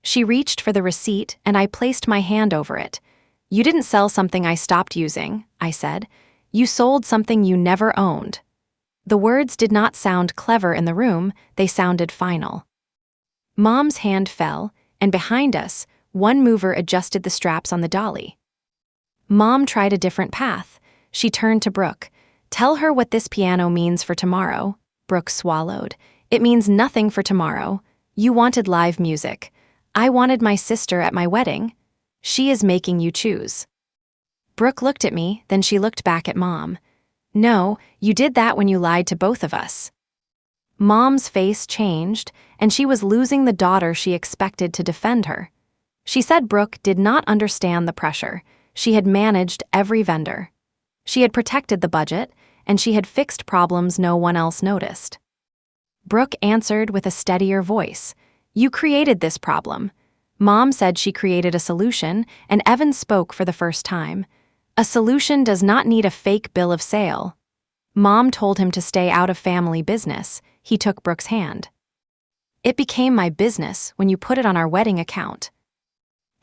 Speaker 1: She reached for the receipt, and I placed my hand over it. "You didn't sell something I stopped using," I said. "You sold something you never owned." The words did not sound clever in the room, they sounded final. Mom's hand fell, and behind us, one mover adjusted the straps on the dolly. Mom tried a different path. She turned to Brooke. "Tell her what this piano means for tomorrow." Brooke swallowed. "It means nothing for tomorrow. You wanted live music. I wanted my sister at my wedding. She is making you choose." Brooke looked at me, then she looked back at Mom. "No, you did that when you lied to both of us." Mom's face changed, and she was losing the daughter she expected to defend her. She said Brooke did not understand the pressure. She had managed every vendor. She had protected the budget, and she had fixed problems no one else noticed. Brooke answered with a steadier voice. "You created this problem." Mom said she created a solution, and Evan spoke for the first time. "A solution does not need a fake bill of sale." Mom told him to stay out of family business. He took Brooke's hand. "It became my business when you put it on our wedding account."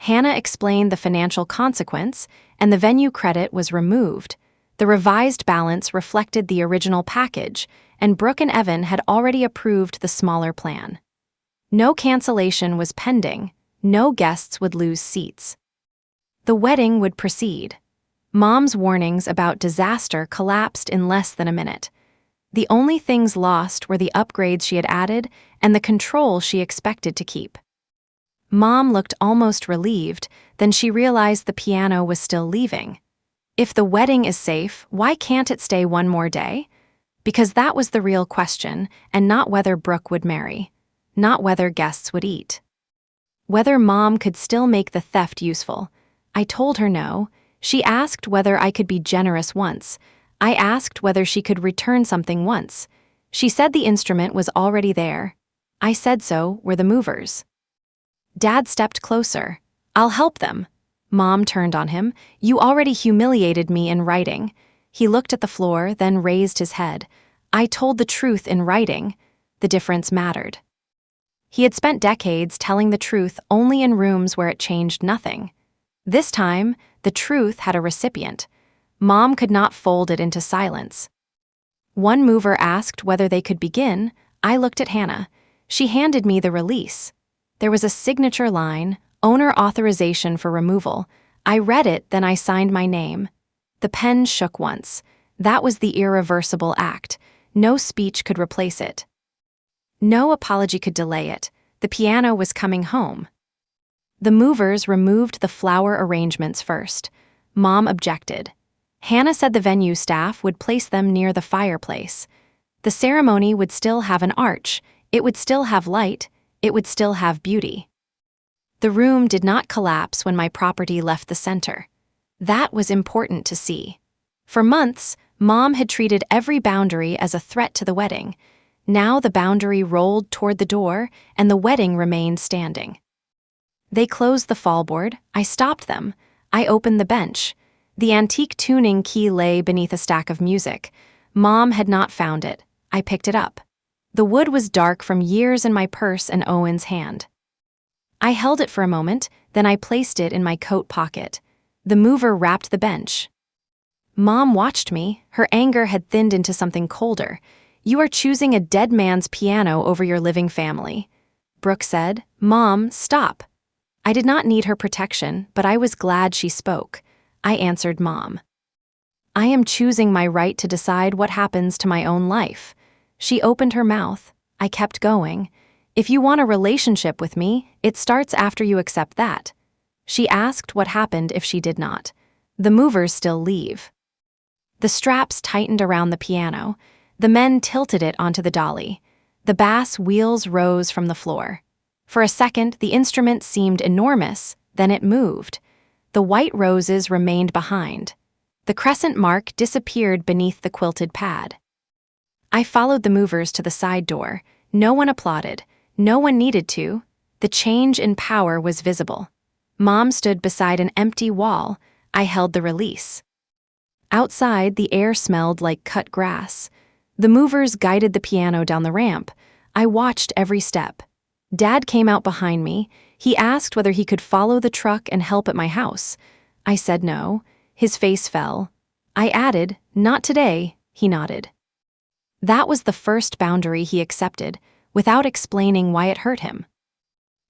Speaker 1: Hannah explained the financial consequence, and the venue credit was removed. The revised balance reflected the original package, and Brooke and Evan had already approved the smaller plan. No cancellation was pending. No guests would lose seats. The wedding would proceed. Mom's warnings about disaster collapsed in less than a minute. The only things lost were the upgrades she had added and the control she expected to keep. Mom looked almost relieved, then she realized the piano was still leaving. If the wedding is safe, why can't it stay one more day? Because that was the real question, and not whether Brooke would marry. Not whether guests would eat. Whether Mom could still make the theft useful. I told her no. She asked whether I could be generous once. I asked whether she could return something once. She said the instrument was already there. I said so were the movers. Dad stepped closer. "I'll help them." Mom turned on him. "You already humiliated me in writing." He looked at the floor, then raised his head. "I told the truth in writing." The difference mattered. He had spent decades telling the truth only in rooms where it changed nothing. This time, the truth had a recipient. Mom could not fold it into silence. One mover asked whether they could begin. I looked at Hannah. She handed me the release. There was a signature line, owner authorization for removal. I read it, then I signed my name. The pen shook once. That was the irreversible act. No speech could replace it. No apology could delay it. The piano was coming home. The movers removed the flower arrangements first. Mom objected. Hannah said the venue staff would place them near the fireplace. The ceremony would still have an arch. It would still have light. It would still have beauty. The room did not collapse when my property left the center. That was important to see. For months, Mom had treated every boundary as a threat to the wedding. Now the boundary rolled toward the door, and the wedding remained standing. They closed the fallboard. I stopped them. I opened the bench. The antique tuning key lay beneath a stack of music. Mom had not found it. I picked it up. The wood was dark from years in my purse and Owen's hand. I held it for a moment, then I placed it in my coat pocket. The mover wrapped the bench. Mom watched me. Her anger had thinned into something colder. "You are choosing a dead man's piano over your living family." Brooke said, "Mom, stop." I did not need her protection, but I was glad she spoke. I answered Mom. "I am choosing my right to decide what happens to my own life." She opened her mouth. I kept going. "If you want a relationship with me, it starts after you accept that." She asked what happened if she did not. "The movers still leave." The straps tightened around the piano. The men tilted it onto the dolly. The bass wheels rose from the floor. For a second, the instrument seemed enormous, then it moved. The white roses remained behind. The crescent mark disappeared beneath the quilted pad. I followed the movers to the side door. No one applauded. No one needed to. The change in power was visible. Mom stood beside an empty wall. I held the release. Outside, the air smelled like cut grass. The movers guided the piano down the ramp. I watched every step. Dad came out behind me. He asked whether he could follow the truck and help at my house. I said no. His face fell. I added, "Not today." He nodded. That was the first boundary he accepted, without explaining why it hurt him.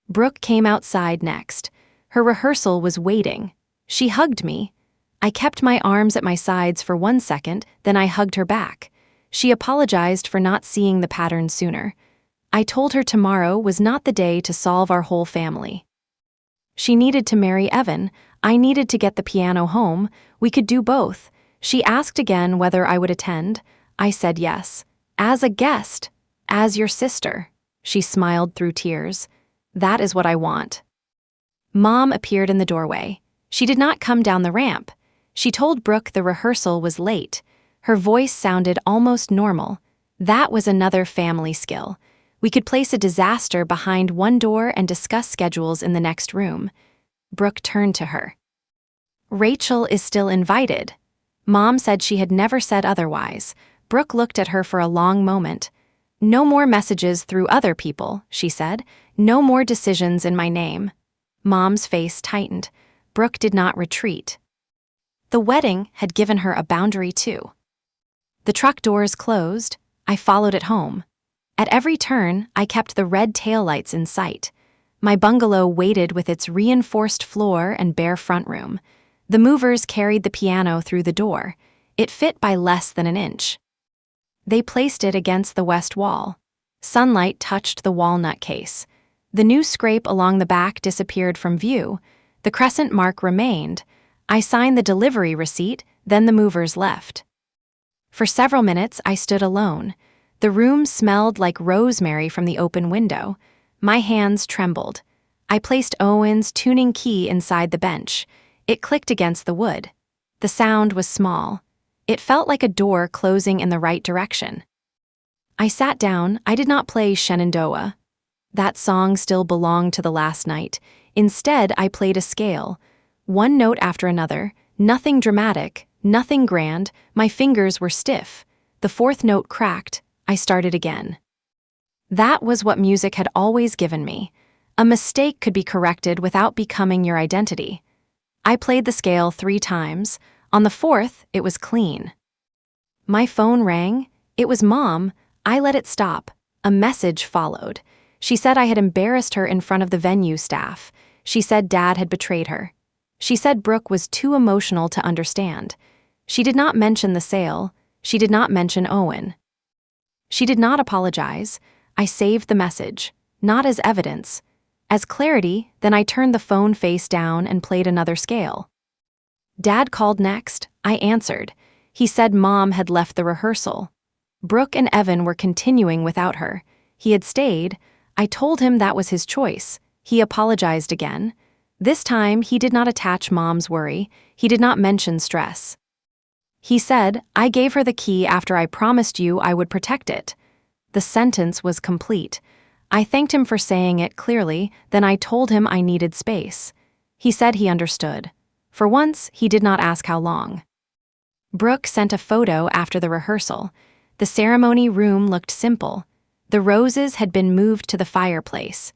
Speaker 1: Brooke came outside next. Her rehearsal was waiting. She hugged me. I kept my arms at my sides for 1 second, then I hugged her back. She apologized for not seeing the pattern sooner. I told her tomorrow was not the day to solve our whole family. She needed to marry Evan. I needed to get the piano home. We could do both. She asked again whether I would attend. I said yes. As a guest. As your sister. She smiled through tears. That is what I want. Mom appeared in the doorway. She did not come down the ramp. She told Brooke the rehearsal was late. Her voice sounded almost normal. That was another family skill. We could place a disaster behind one door and discuss schedules in the next room. Brooke turned to her. Rachel is still invited. Mom said she had never said otherwise. Brooke looked at her for a long moment. No more messages through other people, she said. No more decisions in my name. Mom's face tightened. Brooke did not retreat. The wedding had given her a boundary too. The truck doors closed. I followed it home. At every turn, I kept the red taillights in sight. My bungalow waited with its reinforced floor and bare front room. The movers carried the piano through the door. It fit by less than an inch. They placed it against the west wall. Sunlight touched the walnut case. The new scrape along the back disappeared from view. The crescent mark remained. I signed the delivery receipt, then the movers left. For several minutes, I stood alone. The room smelled like rosemary from the open window. My hands trembled. I placed Owen's tuning key inside the bench. It clicked against the wood. The sound was small. It felt like a door closing in the right direction. I sat down. I did not play Shenandoah. That song still belonged to the last night. Instead, I played a scale. One note after another, nothing dramatic, nothing grand. My fingers were stiff. The fourth note cracked. I started again. That was what music had always given me. A mistake could be corrected without becoming your identity. I played the scale 3 times. On the 4th, it was clean. My phone rang. It was Mom. I let it stop. A message followed. She said I had embarrassed her in front of the venue staff. She said Dad had betrayed her. She said Brooke was too emotional to understand. She did not mention the sale. She did not mention Owen. She did not apologize. I saved the message, not as evidence. As clarity, then I turned the phone face down and played another scale. Dad called next. I answered. He said Mom had left the rehearsal. Brooke and Evan were continuing without her. He had stayed. I told him that was his choice. He apologized again. This time, he did not attach Mom's worry. He did not mention stress. He said, I gave her the key after I promised you I would protect it. The sentence was complete. I thanked him for saying it clearly, then I told him I needed space. He said he understood. For once, he did not ask how long. Brooke sent a photo after the rehearsal. The ceremony room looked simple. The roses had been moved to the fireplace.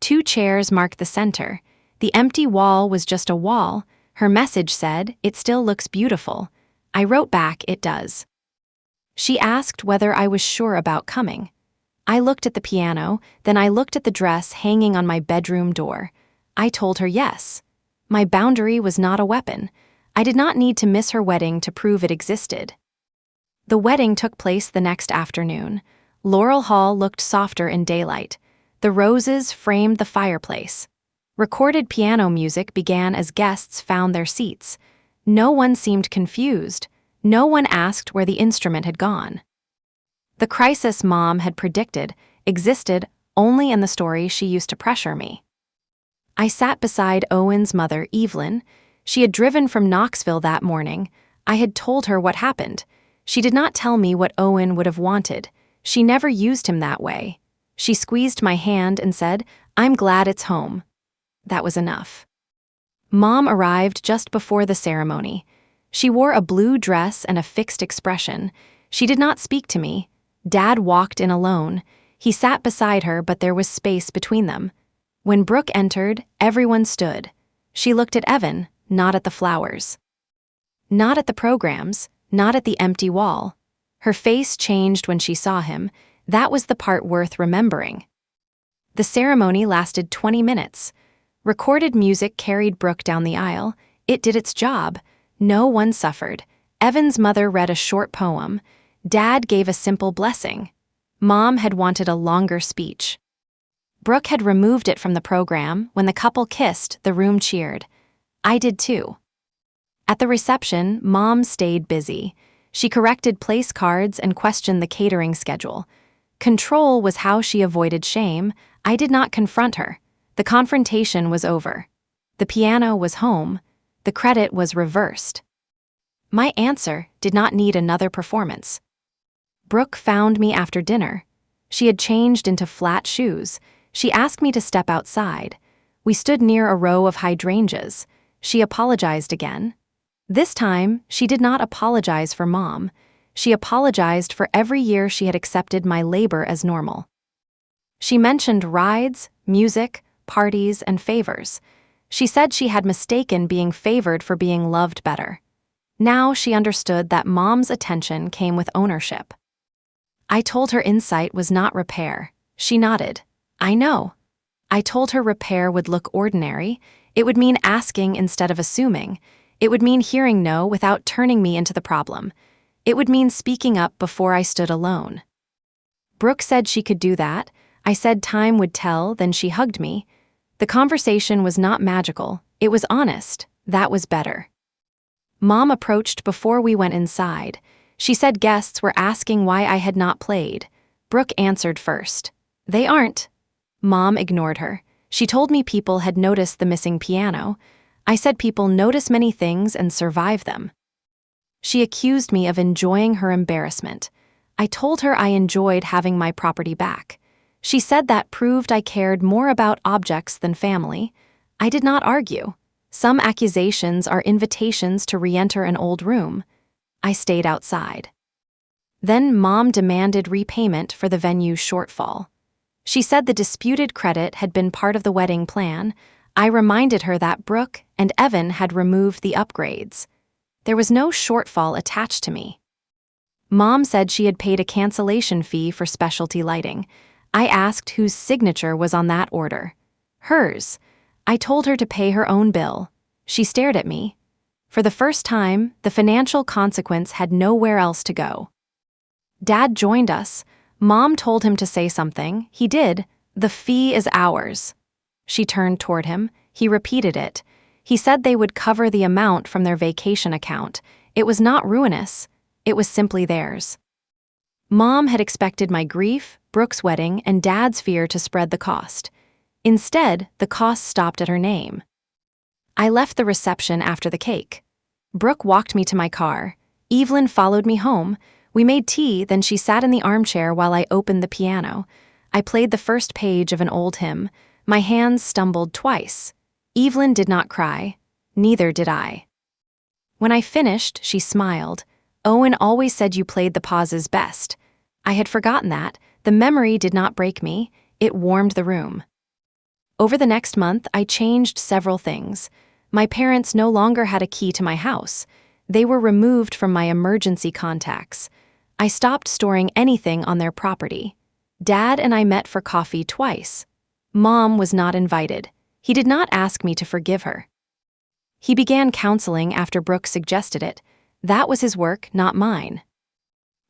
Speaker 1: 2 chairs marked the center. The empty wall was just a wall. Her message said, it still looks beautiful. I wrote back, it does. She asked whether I was sure about coming. I looked at the piano, then I looked at the dress hanging on my bedroom door. I told her yes. My boundary was not a weapon. I did not need to miss her wedding to prove it existed. The wedding took place the next afternoon. Laurel Hall looked softer in daylight. The roses framed the fireplace. Recorded piano music began as guests found their seats. No one seemed confused. No one asked where the instrument had gone. The crisis Mom had predicted existed only in the story she used to pressure me. I sat beside Owen's mother, Evelyn. She had driven from Knoxville that morning. I had told her what happened. She did not tell me what Owen would have wanted. She never used him that way. She squeezed my hand and said, I'm glad it's home. That was enough. Mom arrived just before the ceremony. She wore a blue dress and a fixed expression. She did not speak to me. Dad walked in alone. He sat beside her, but there was space between them. When Brooke entered, everyone stood. She looked at Evan, not at the flowers. Not at the programs, not at the empty wall. Her face changed when she saw him. That was the part worth remembering. The ceremony lasted 20 minutes. Recorded music carried Brooke down the aisle. It did its job. No one suffered. Evan's mother read a short poem. Dad gave a simple blessing. Mom had wanted a longer speech. Brooke had removed it from the program. When the couple kissed, the room cheered. I did too. At the reception, Mom stayed busy. She corrected place cards and questioned the catering schedule. Control was how she avoided shame. I did not confront her. The confrontation was over. The piano was home. The credit was reversed. My answer did not need another performance. Brooke found me after dinner. She had changed into flat shoes. She asked me to step outside. We stood near a row of hydrangeas. She apologized again. This time, she did not apologize for Mom. She apologized for every year she had accepted my labor as normal. She mentioned rides, music, parties, and favors. She said she had mistaken being favored for being loved better. Now she understood that Mom's attention came with ownership. I told her insight was not repair. She nodded. I know. I told her repair would look ordinary. It would mean asking instead of assuming. It would mean hearing no without turning me into the problem. It would mean speaking up before I stood alone. Brooke said she could do that. I said time would tell, then she hugged me. The conversation was not magical. It was honest. That was better. Mom approached before we went inside. She said guests were asking why I had not played. Brooke answered first. They aren't. Mom ignored her. She told me people had noticed the missing piano. I said people notice many things and survive them. She accused me of enjoying her embarrassment. I told her I enjoyed having my property back. She said that proved I cared more about objects than family. I did not argue. Some accusations are invitations to re-enter an old room. I stayed outside. Then Mom demanded repayment for the venue's shortfall. She said the disputed credit had been part of the wedding plan. I reminded her that Brooke and Evan had removed the upgrades. There was no shortfall attached to me. Mom said she had paid a cancellation fee for specialty lighting. I asked whose signature was on that order. Hers. I told her to pay her own bill. She stared at me. For the first time, the financial consequence had nowhere else to go. Dad joined us. Mom told him to say something. He did. The fee is ours. She turned toward him. He repeated it. He said they would cover the amount from their vacation account. It was not ruinous. It was simply theirs. Mom had expected my grief, Brooke's wedding, and Dad's fear to spread the cost. Instead, the cost stopped at her name. I left the reception after the cake. Brooke walked me to my car. Evelyn followed me home. We made tea, then she sat in the armchair while I opened the piano. I played the first page of an old hymn. My hands stumbled twice. Evelyn did not cry. Neither did I. When I finished, she smiled. Owen always said you played the pauses best. I had forgotten that. The memory did not break me. It warmed the room. Over the next month, I changed several things. My parents no longer had a key to my house. They were removed from my emergency contacts. I stopped storing anything on their property. Dad and I met for coffee twice. Mom was not invited. He did not ask me to forgive her. He began counseling after Brooke suggested it. That was his work, not mine.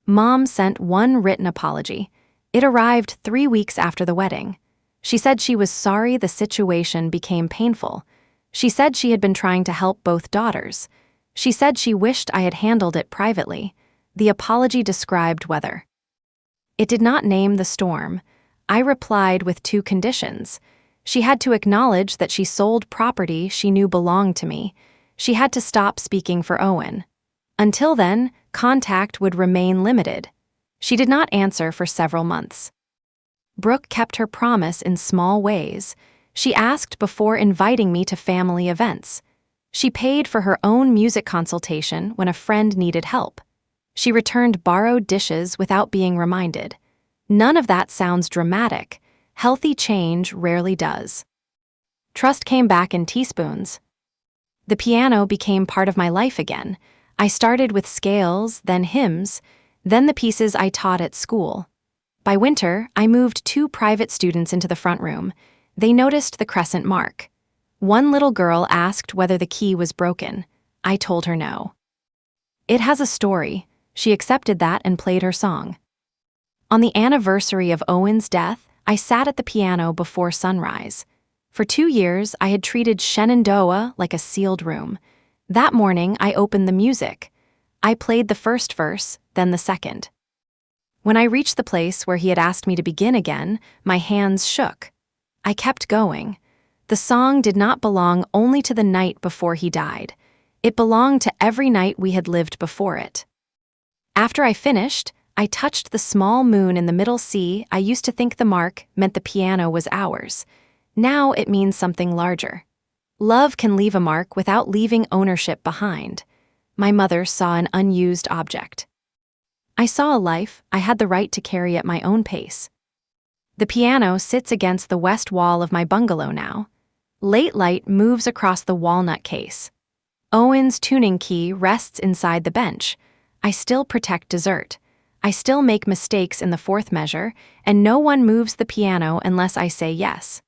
Speaker 1: Mom sent one written apology. It arrived 3 weeks after the wedding. She said she was sorry the situation became painful. She said she had been trying to help both daughters. She said she wished I had handled it privately. The apology described weather. It did not name the storm. I replied with 2 conditions. She had to acknowledge that she sold property she knew belonged to me. She had to stop speaking for Owen. Until then, contact would remain limited. She did not answer for several months. Brooke kept her promise in small ways. She asked before inviting me to family events. She paid for her own music consultation when a friend needed help. She returned borrowed dishes without being reminded. None of that sounds dramatic. Healthy change rarely does. Trust came back in teaspoons. The piano became part of my life again. I started with scales, then hymns. Then the pieces I taught at school. By winter, I moved 2 private students into the front room. They noticed the crescent mark. One little girl asked whether the key was broken. I told her no. It has a story. She accepted that and played her song. On the anniversary of Owen's death, I sat at the piano before sunrise. For 2 years, I had treated Shenandoah like a sealed room. That morning, I opened the music. I played the first verse, then the second. When I reached the place where he had asked me to begin again, my hands shook. I kept going. The song did not belong only to the night before he died. It belonged to every night we had lived before it. After I finished, I touched the small moon in the middle C. I used to think the mark meant the piano was ours. Now it means something larger. Love can leave a mark without leaving ownership behind. My mother saw an unused object. I saw a life I had the right to carry at my own pace. The piano sits against the west wall of my bungalow now. Late light moves across the walnut case. Owen's tuning key rests inside the bench. I still protect dessert. I still make mistakes in the 4th measure, and no one moves the piano unless I say yes.